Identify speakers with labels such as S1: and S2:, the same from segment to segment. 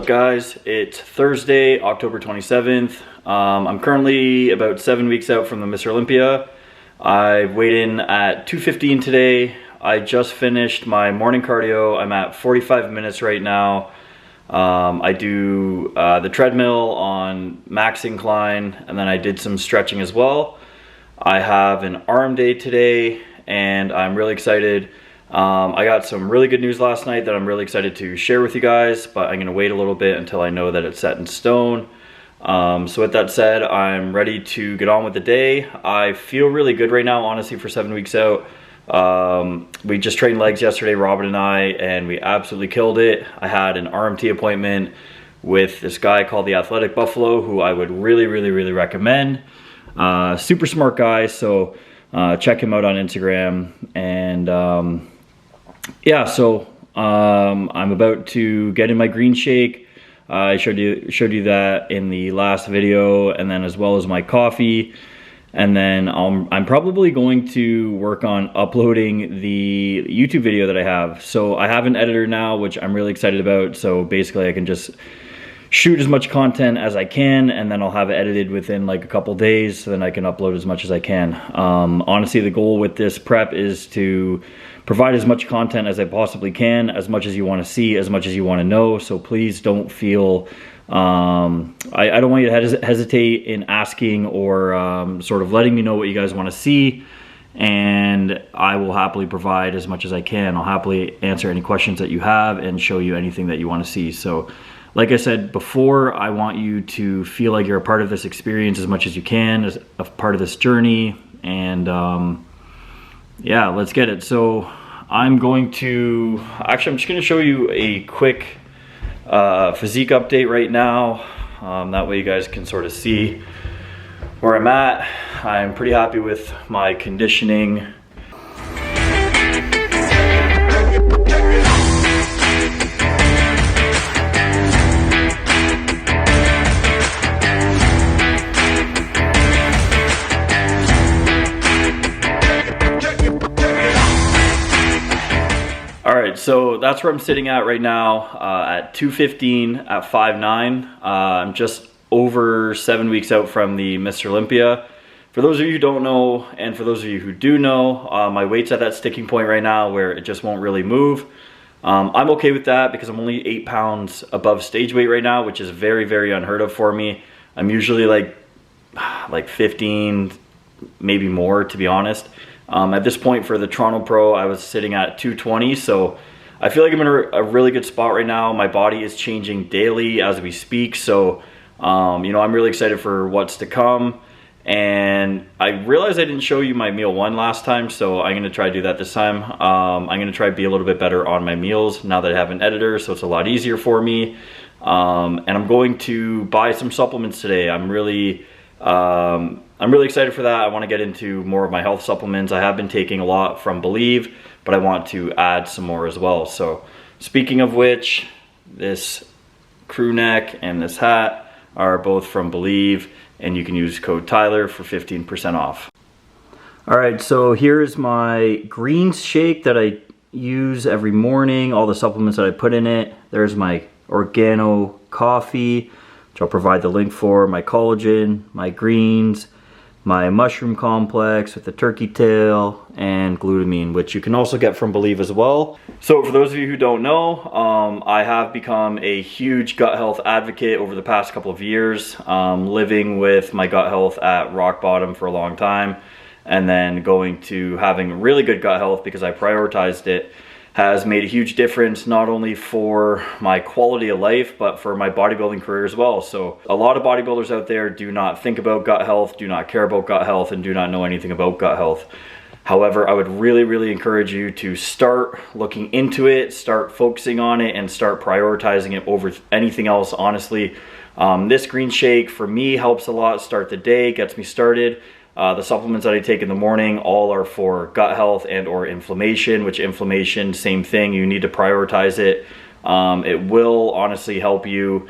S1: guys? It's Thursday, October 27th. I'm currently about 7 weeks out from the Mr. Olympia. I weighed in at 215 today. I just finished my morning cardio. I'm at 45 minutes right now. I do the treadmill on max incline, and then I did some stretching as well. I have an arm day today, and I'm really excited. I got some really good news last night that I'm really excited to share with you guys, but I'm gonna wait a little bit until I know that it's set in stone. So with that said, I'm ready to get on with the day. I feel really good right now, honestly, for 7 weeks out. We just trained legs yesterday, Robin and I, and we absolutely killed it. I had an RMT appointment with this guy called the Athletic Buffalo, who I would really recommend. Super smart guy, so check him out on Instagram. And yeah, so I'm about to get in my green shake. I showed you that in the last video, and then as well as my coffee. And then I'm probably going to work on uploading the YouTube video that I have. So I have an editor now, which I'm really excited about. So basically I can just shoot as much content as I can, and then I'll have it edited within like a couple days, so then I can upload as much as I can. Honestly, the goal with this prep is to provide as much content as I possibly can, as much as you want to see, as much as you want to know. So please don't feel, I don't want you to hesitate in asking or sort of letting me know what you guys want to see, and I will happily provide as much as I can. I'll happily answer any questions that you have and show you anything that you want to see. So like I said before, I want you to feel like you're a part of this experience as much as you can, as a part of this journey. And yeah, let's get it. So I'm just going to show you a quick physique update right now. That way you guys can sort of see where I'm at. I'm pretty happy with my conditioning. Alright, so that's where I'm sitting at right now, at 215 at 5'9". I'm just over 7 weeks out from the Mr. Olympia. For those of you who don't know, and for those of you who do know, my weight's at that sticking point right now where it just won't really move. I'm okay with that because I'm only 8 pounds above stage weight right now, which is very unheard of for me. I'm usually like 15, maybe more, to be honest. At this point for the Toronto Pro, I was sitting at 220, so I feel like I'm in a really good spot right now. My body is changing daily as we speak, so you know, I'm really excited for what's to come. And I realized I didn't show you my meal one last time, so I'm gonna try to do that this time. I'm gonna try to be a little bit better on my meals now that I have an editor, so it's a lot easier for me. And I'm going to buy some supplements today. I'm really excited for that. I want to get into more of my health supplements. I have been taking a lot from Believe, but I want to add some more as well. So speaking of which, this crew neck and this hat are both from Believe, and you can use code Tyler for 15% off. All right, so here's my greens shake that I use every morning, all the supplements that I put in it. There's my organo coffee, which I'll provide the link for, my collagen, my greens, my mushroom complex with the turkey tail, and glutamine, which you can also get from Believe as well. So for those of you who don't know, I have become a huge gut health advocate over the past couple of years, living with my gut health at rock bottom for a long time, and then going to having really good gut health because I prioritized it, has made a huge difference, not only for my quality of life, but for my bodybuilding career as well. So a lot of bodybuilders out there do not think about gut health, do not care about gut health, and do not know anything about gut health. However, I would really encourage you to start looking into it, start focusing on it, and start prioritizing it over anything else, honestly. This green shake for me helps a lot start the day, gets me started. The supplements that I take in the morning all are for gut health and or inflammation, which inflammation, same thing, you need to prioritize it. It will honestly help you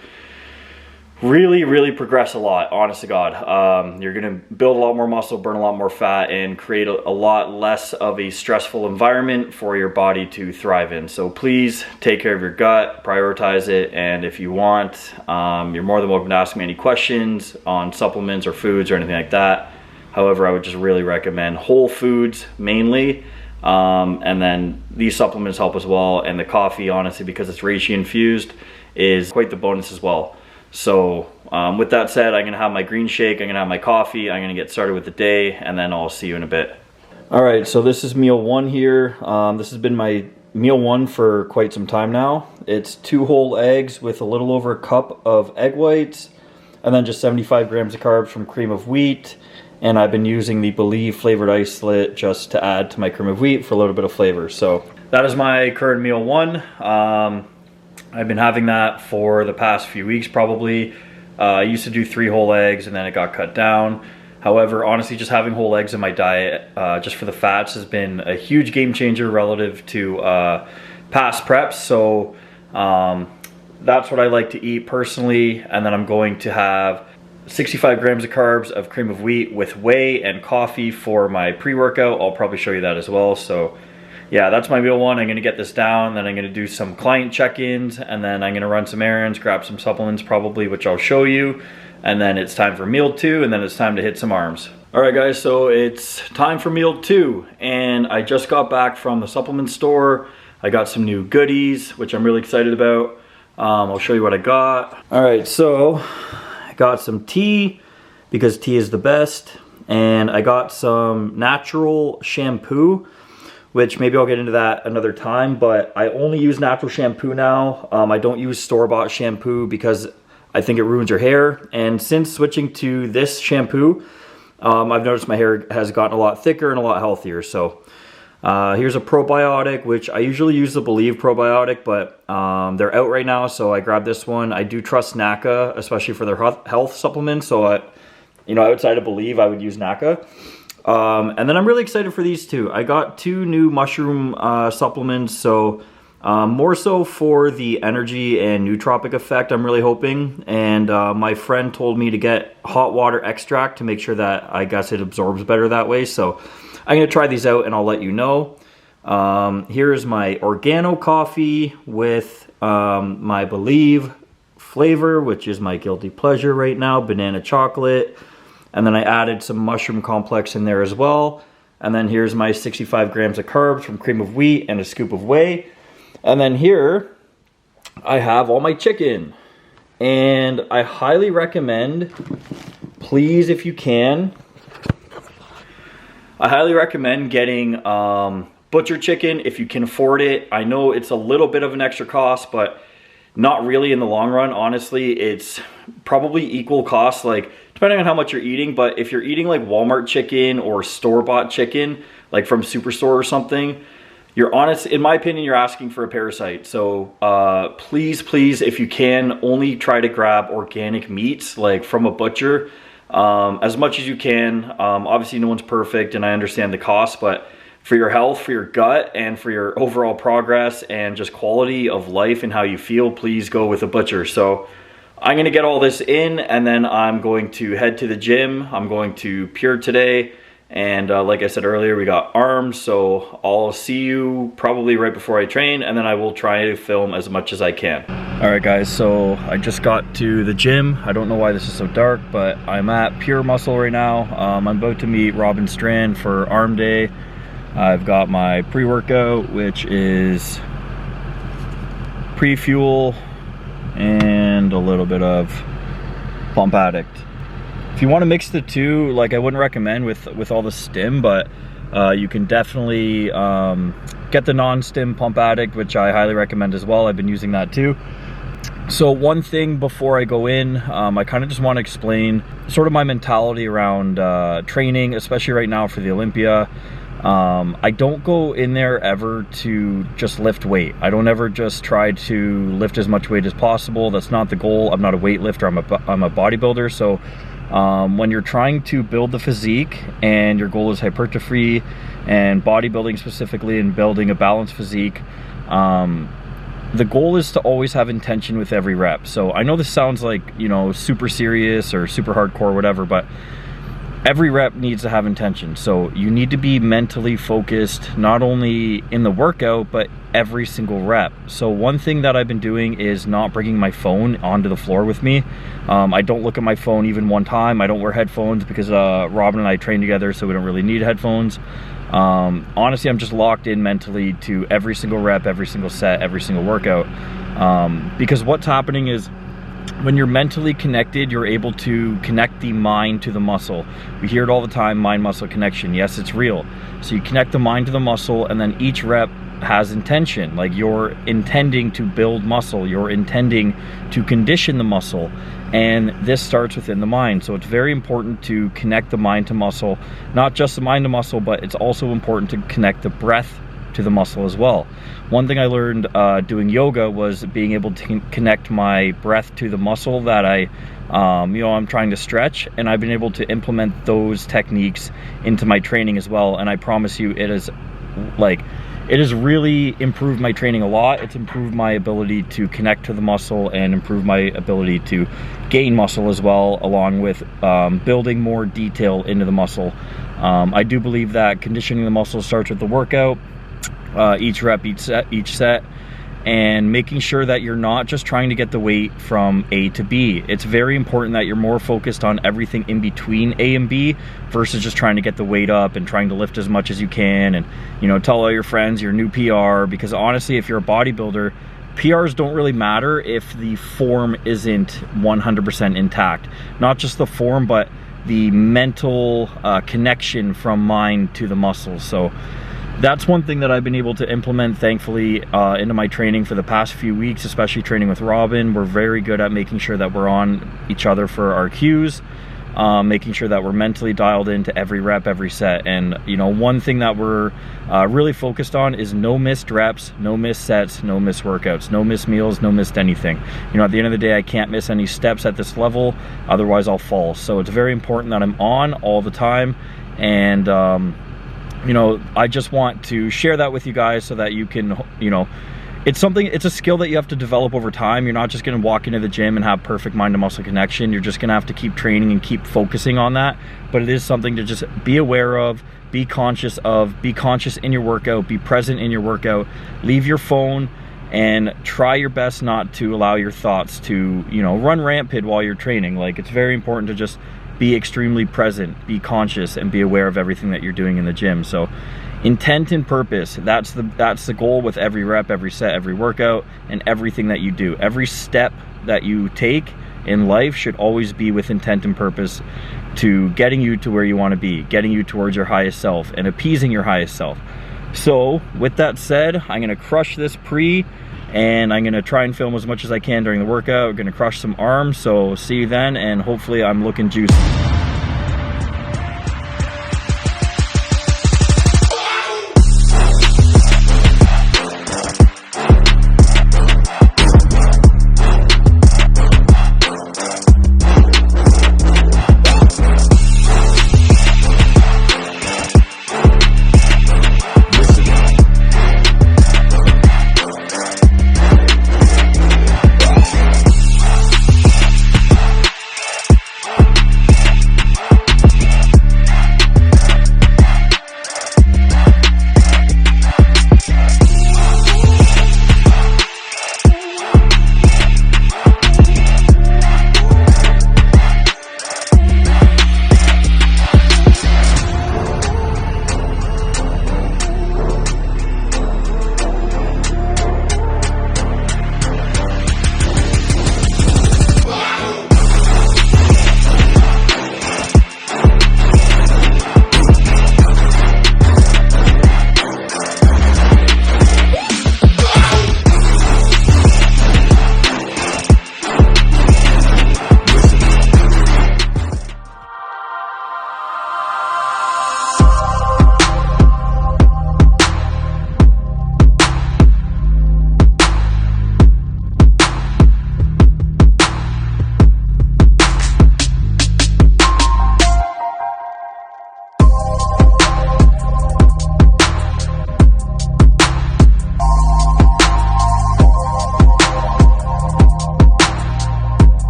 S1: really progress a lot, honest to God. You're gonna build a lot more muscle, burn a lot more fat, and create a lot less of a stressful environment for your body to thrive in. So please take care of your gut, prioritize it, and if you want, you're more than welcome to ask me any questions on supplements or foods or anything like that. However, I would just really recommend whole foods mainly, and then these supplements help as well, and the coffee, honestly, because it's reishi infused, is quite the bonus as well. So with that said, I'm gonna have my green shake, I'm gonna have my coffee, I'm gonna get started with the day, and then I'll see you in a bit. All right, so this is meal one here. This has been my meal one for quite some time now. It's 2 whole eggs with a little over a cup of egg whites, and then just 75 grams of carbs from cream of wheat. And I've been using the Believe flavored isolate just to add to my cream of wheat for a little bit of flavor. So that is my current meal one. I've been having that for the past few weeks probably. I used to do 3 whole eggs and then it got cut down. However, honestly, just having whole eggs in my diet just for the fats has been a huge game changer relative to past preps. So that's what I like to eat personally. And then I'm going to have 65 grams of carbs of cream of wheat with whey and coffee for my pre-workout. I'll probably show you that as well. So yeah, that's my meal one. I'm gonna get this down, then I'm gonna do some client check-ins, and then I'm gonna run some errands, grab some supplements probably, which I'll show you. And then it's time for meal two, and then it's time to hit some arms. All right guys, so it's time for meal two, and I just got back from the supplement store. I got some new goodies, which I'm really excited about. I'll show you what I got. All right, so I got some tea, because tea is the best, and I got some natural shampoo, which maybe I'll get into that another time, but I only use natural shampoo now. I don't use store-bought shampoo because I think it ruins your hair. And since switching to this shampoo, I've noticed my hair has gotten a lot thicker and a lot healthier. So here's a probiotic, which I usually use the Believe probiotic, but they're out right now, so I grabbed this one. I do trust NACA, especially for their health supplements. So, you know, outside of Believe, I would use NACA. And then I'm really excited for these two. I got 2 new mushroom supplements, so more so for the energy and nootropic effect, I'm really hoping. And my friend told me to get hot water extract to make sure that, I guess, it absorbs better that way. So I'm gonna try these out and I'll let you know. Here is my organo coffee with my Believe flavor, which is my guilty pleasure right now, banana chocolate. And then I added some mushroom complex in there as well. And then here's my 65 grams of carbs from cream of wheat and a scoop of whey. And then here I have all my chicken. And I highly recommend, please, if you can, I highly recommend getting butcher chicken if you can afford it. I know it's a little bit of an extra cost, but not really in the long run. Honestly, it's probably equal cost, like depending on how much you're eating. But if you're eating like Walmart chicken or store-bought chicken, like from Superstore or something, you're honest, in my opinion, you're asking for a parasite. So please, if you can, only try to grab organic meats, like from a butcher, as much as you can. Obviously no one's perfect and I understand the cost, but for your health, for your gut, and for your overall progress and just quality of life and how you feel, please go with a butcher. So I'm gonna get all this in, and then I'm going to head to the gym. I'm going to Pure today, and like I said earlier, we got arms, so I'll see you probably right before I train, and then I will try to film as much as I can. All right guys, so I just got to the gym. I don't know why this is so dark, but I'm at Pure Muscle right now. I'm about to meet Rob and Strand for arm day. I've got my pre-workout, which is pre-fuel and a little bit of Pump Addict. If you want to mix the two, like, I wouldn't recommend with all the stim, but you can definitely get the non-stim Pump Addict, which I highly recommend as well. I've been using that too. So one thing before I go in, I kind of just want to explain sort of my mentality around training, especially right now for the Olympia. I don't go in there ever to just lift weight. I don't ever just try to lift as much weight as possible. That's not the goal. I'm not a weightlifter, I'm a bodybuilder. So when you're trying to build the physique and your goal is hypertrophy and bodybuilding specifically and building a balanced physique, the goal is to always have intention with every rep. So I know this sounds like, you know, super serious or super hardcore, whatever, but every rep needs to have intention. So you need to be mentally focused, not only in the workout, but every single rep. So one thing that I've been doing is not bringing my phone onto the floor with me. I don't look at my phone even one time. I don't wear headphones because Robin and I train together, so we don't really need headphones. Honestly, I'm just locked in mentally to every single rep, every single set, every single workout. Because what's happening is, when you're mentally connected, you're able to connect the mind to the muscle. We hear it all the time, mind-muscle connection. Yes, it's real. So you connect the mind to the muscle, and then each rep has intention. Like, you're intending to build muscle, you're intending to condition the muscle, and this starts within the mind. So it's very important to connect the mind to muscle, not just the mind to muscle, but it's also important to connect the breath to the muscle as well. One thing I learned doing yoga was being able to connect my breath to the muscle that I'm trying to stretch, and I've been able to implement those techniques into my training as well. And I promise you, it has really improved my training a lot. It's improved my ability to connect to the muscle and improve my ability to gain muscle as well, along with building more detail into the muscle. I do believe that conditioning the muscle starts with the workout. Each rep, each set, and making sure that you're not just trying to get the weight from A to B. It's very important that you're more focused on everything in between A and B versus just trying to get the weight up and trying to lift as much as you can and, you know, tell all your friends your new PR. Because honestly, if you're a bodybuilder, PRs don't really matter if the form isn't 100% intact. Not just the form, but the mental connection from mind to the muscles. So that's one thing that I've been able to implement, thankfully, into my training for the past few weeks, especially training with Robin. We're very good at making sure that we're on each other for our cues, making sure that we're mentally dialed into every rep, every set. And, you know, one thing that we're really focused on is no missed reps, no missed sets, no missed workouts, no missed meals, no missed anything. You know, at the end of the day, I can't miss any steps at this level, otherwise I'll fall. So it's very important that I'm on all the time. And, you know, I just want to share that with you guys so that you can, you know, it's a skill that you have to develop over time. You're not just going to walk into the gym and have perfect mind to muscle connection. You're just going to have to keep training and keep focusing on that. But it is something to just be aware of, be conscious in your workout, be present in your workout, leave your phone, and try your best not to allow your thoughts to, you know, run rampant while you're training. Like, it's very important to just be extremely present, be conscious, and be aware of everything that you're doing in the gym. So intent and purpose, that's the goal with every rep, every set, every workout, and everything that you do. Every step that you take in life should always be with intent and purpose to getting you to where you want to be, getting you towards your highest self and appeasing your highest self. So with that said, I'm going to crush this pre, and I'm going to try and film as much as I can during the workout. We're going to crush some arms, so see you then, and hopefully I'm looking juicy.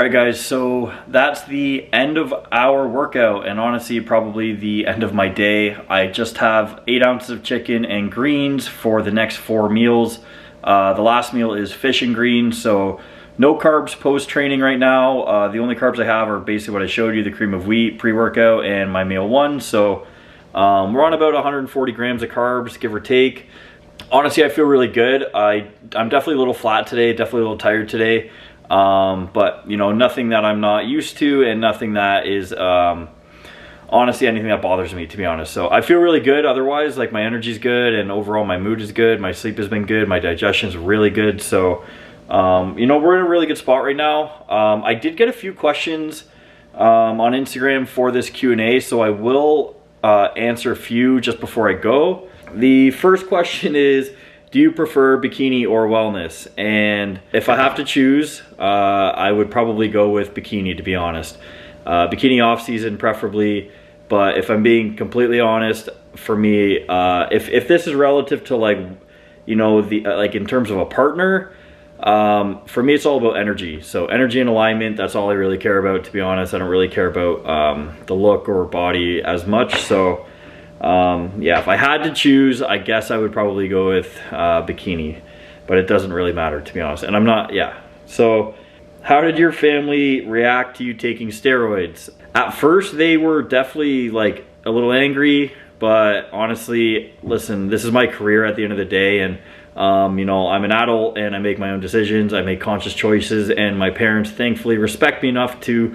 S1: Alright guys, so that's the end of our workout, and honestly probably the end of my day. I just have 8 ounces of chicken and greens for the next 4 meals. The last meal is fish and greens, so no carbs post-training right now. The only carbs I have are basically what I showed you, the cream of wheat pre-workout and my meal 1. So we're on about 140 grams of carbs, give or take. Honestly, I feel really good. I'm definitely a little flat today, definitely a little tired today. But you know, nothing that I'm not used to, and nothing that is honestly anything that bothers me, to be honest. So I feel really good otherwise. Like, my energy's good, and overall my mood is good, my sleep has been good, my digestion's really good. So you know, we're in a really good spot right now. I did get a few questions on Instagram for this Q&A, so I will answer a few just before I go. The first question is, do you prefer bikini or wellness? And if I have to choose, I would probably go with bikini, to be honest. Bikini off season preferably, but if I'm being completely honest, for me, if this is relative to, like, you know, the like in terms of a partner, for me it's all about energy. So energy and alignment, that's all I really care about, to be honest. I don't really care about the look or body as much. So yeah, if I had to choose, I guess I would probably go with bikini, but it doesn't really matter, to be honest. And I'm not, yeah. So how did your family react to you taking steroids? At first, they were definitely like a little angry, but honestly, listen, this is my career at the end of the day, and you know, I'm an adult and I make my own decisions, I make conscious choices, and my parents thankfully respect me enough to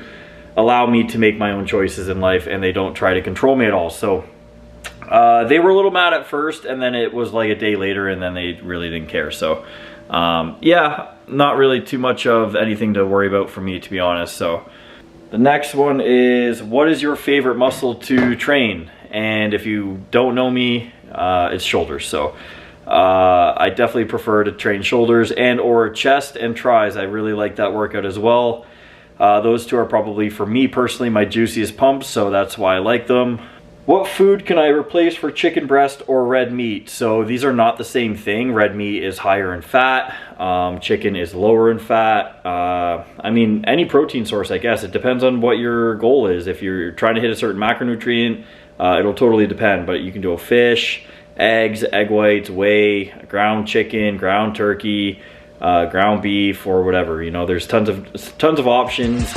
S1: allow me to make my own choices in life, and they don't try to control me at all. So they were a little mad at first, and then it was like a day later, and then they really didn't care. So yeah, not really too much of anything to worry about for me, to be honest. So the next one is, what is your favorite muscle to train? And if you don't know me, it's shoulders. So I definitely prefer to train shoulders and or chest and tris. I really like that workout as well. Those two are probably, for me personally, my juiciest pumps, so that's why I like them. What food can I replace for chicken breast or red meat? So these are not the same thing. Red meat is higher in fat. Chicken is lower in fat. I mean, any protein source, I guess. It depends on what your goal is. If you're trying to hit a certain macronutrient, it'll totally depend. But you can do a fish, eggs, egg whites, whey, ground chicken, ground turkey, ground beef, or whatever. You know, there's tons of options.